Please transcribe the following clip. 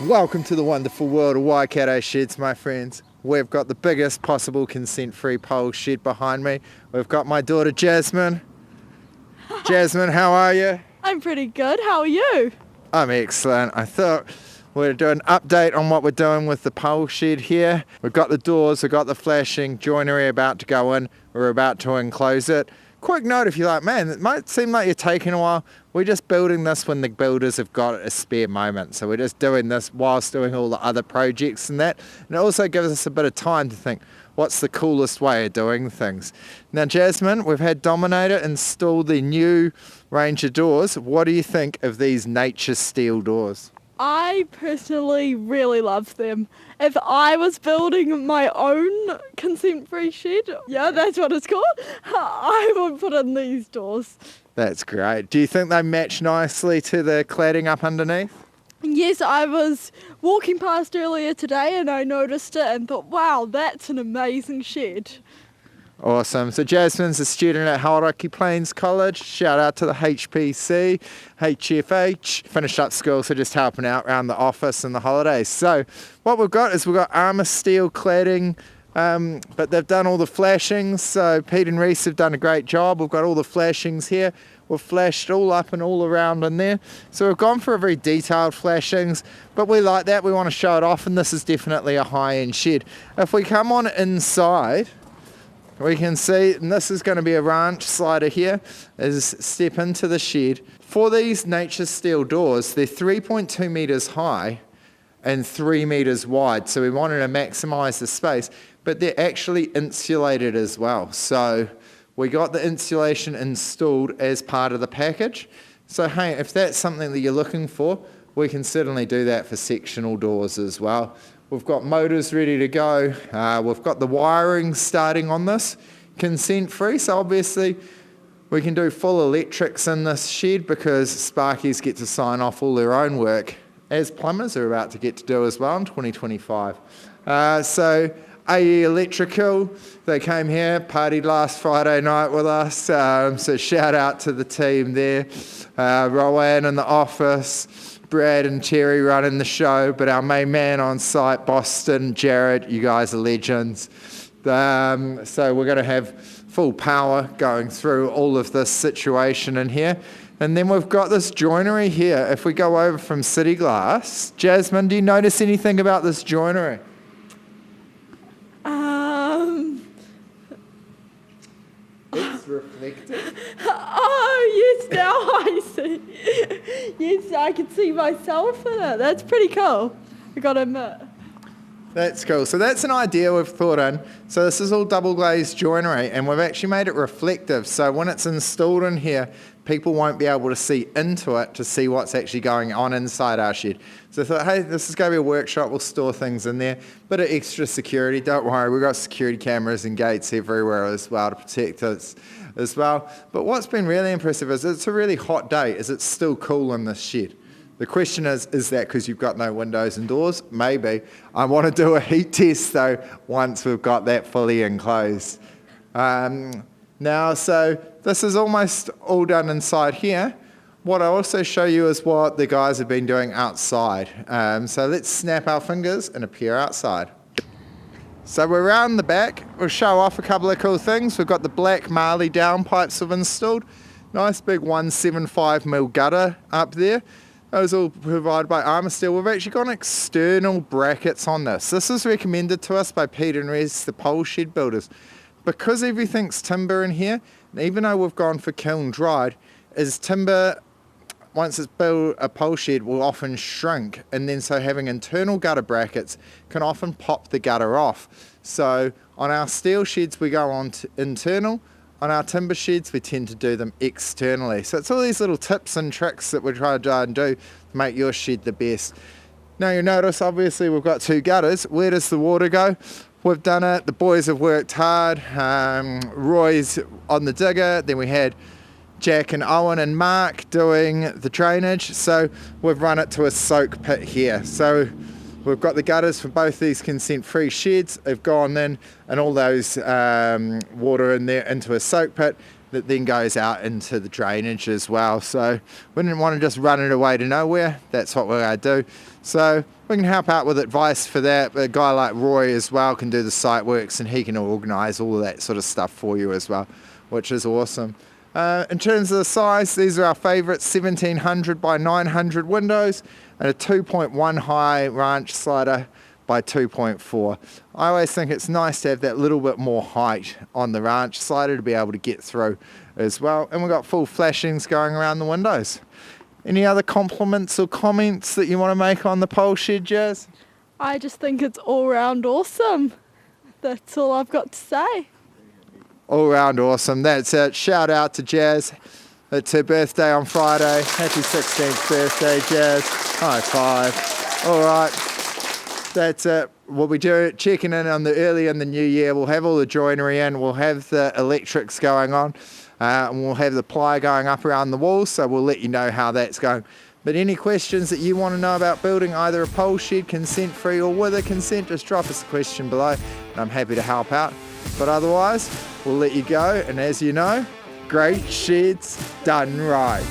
Welcome to the wonderful world of Waikato sheds, my friends. We've got the biggest possible consent-free pole shed behind me. We've got my daughter Jasmine. Jasmine, how are you? I'm pretty good. How are you? I'm excellent. I thought we'd do an update on what we're doing with the pole shed here. We've got the doors, we've got the flashing joinery about to go in. We're about to enclose it. Quick note if you're like, man, it might seem like you're taking a while. We're just building this when the builders have got a spare moment. So we're just doing this whilst doing all the other projects and that. And it also gives us a bit of time to think, what's the coolest way of doing things? Now, Jasmine, we've had Dominator install the new range of doors. What do you think of these nature steel doors? I personally really love them. If I was building my own consent-free shed, yeah, that's what it's called, I would put in these doors. That's great. Do you think they match nicely to the cladding up underneath? Yes, I was walking past earlier today and I noticed it and thought, wow, that's an amazing shed. Awesome. So Jasmine's a student at Hauraki Plains College. Shout out to the HPC, HFH. Finished up school, so just helping out around the office in the holidays. So what we've got is we've got armour steel cladding, but they've done all the flashings. So Pete and Reese have done a great job. We've got all the flashings here. We've flashed all up and all around in there. So we've gone for a very detailed flashings, but we like that. We want to show it off, and this is definitely a high-end shed. If we come on inside, we can see, and this is going to be a ranch slider here, is step into the shed. For these nature steel doors, they're 3.2 metres high and 3 metres wide. So we wanted to maximise the space, but they're actually insulated as well. So we got the insulation installed as part of the package. So hey, if that's something that you're looking for, we can certainly do that for sectional doors as well. We've got motors ready to go. We've got the wiring starting on this, consent-free. So obviously we can do full electrics in this shed because Sparkies get to sign off all their own work, as plumbers are about to get to do as well in 2025. So AE Electrical, they came here, partied last Friday night with us. So shout out to the team there. Rowan in the office, Brad and Terry running the show, but our main man on site, Boston, Jared, you guys are legends. So we're going to have full power going through all of this situation in here. And then we've got this joinery here. If we go over from City Glass, Jasmine, do you notice anything about this joinery? It's reflective. Oh, yes, now I see. Yes, I can see myself in it. That's pretty cool, I gotta admit. That's cool. So that's an idea we've thought in. So this is all double glazed joinery, and we've actually made it reflective. So when it's installed in here, people won't be able to see into it to see what's actually going on inside our shed. So I thought, hey, this is going to be a workshop. We'll store things in there. Bit of extra security. Don't worry, we've got security cameras and gates everywhere as well to protect us as well. But what's been really impressive is it's a really hot day. Is it still cool in this shed? The question is that because you've got no windows and doors? Maybe. I want to do a heat test though once we've got that fully enclosed. Now, so this is almost all done inside here. What I also show you is what the guys have been doing outside. So let's snap our fingers and appear outside. So we're around the back. We'll show off a couple of cool things. We've got the black Marley downpipes we've installed. Nice big 175mm gutter up there. Those all provided by Armour Steel. We've actually got external brackets on this. This is recommended to us by Pete and Reese, the pole shed builders. Because everything's timber in here, and even though we've gone for kiln dried, is timber, once it's built, a pole shed will often shrink, and then so having internal gutter brackets can often pop the gutter off. So on our steel sheds we go on to internal, on our timber sheds we tend to do them externally. So it's all these little tips and tricks that we're trying to do to make your shed the best. Now you'll notice obviously we've got two gutters. Where does the water go? We've done it, the boys have worked hard. Roy's on the digger, then we had Jack and Owen and Mark doing the drainage. So we've run it to a soak pit here. So we've got the gutters for both these consent-free sheds. They've gone in and all those water in there into a soak pit. that then goes out into the drainage as well. So we didn't want to just run it away to nowhere. That's what we're going to do. So we can help out with advice for that. But a guy like Roy as well can do the site works, and he can organise all of that sort of stuff for you as well, which is awesome. In terms of the size, these are our favourite 1700 by 900 windows and a 2.1 high ranch slider by 2.4. I always think it's nice to have that little bit more height on the ranch slider to be able to get through as well. And we've got full flashings going around the windows. Any other compliments or comments that you want to make on the pole shed, Jazz? I just think it's all round awesome. That's all I've got to say. All round awesome. That's it. Shout out to Jazz. It's her birthday on Friday. Happy 16th birthday, Jazz. High five. All right. That's it. We'll be checking in on the early in the new year. We'll have all the joinery in. We'll have the electrics going on. And we'll have the ply going up around the walls. So we'll let you know how that's going. But any questions that you want to know about building either a pole shed, consent-free or with a consent, just drop us a question below. And I'm happy to help out. But otherwise, we'll let you go. And as you know, great sheds done right.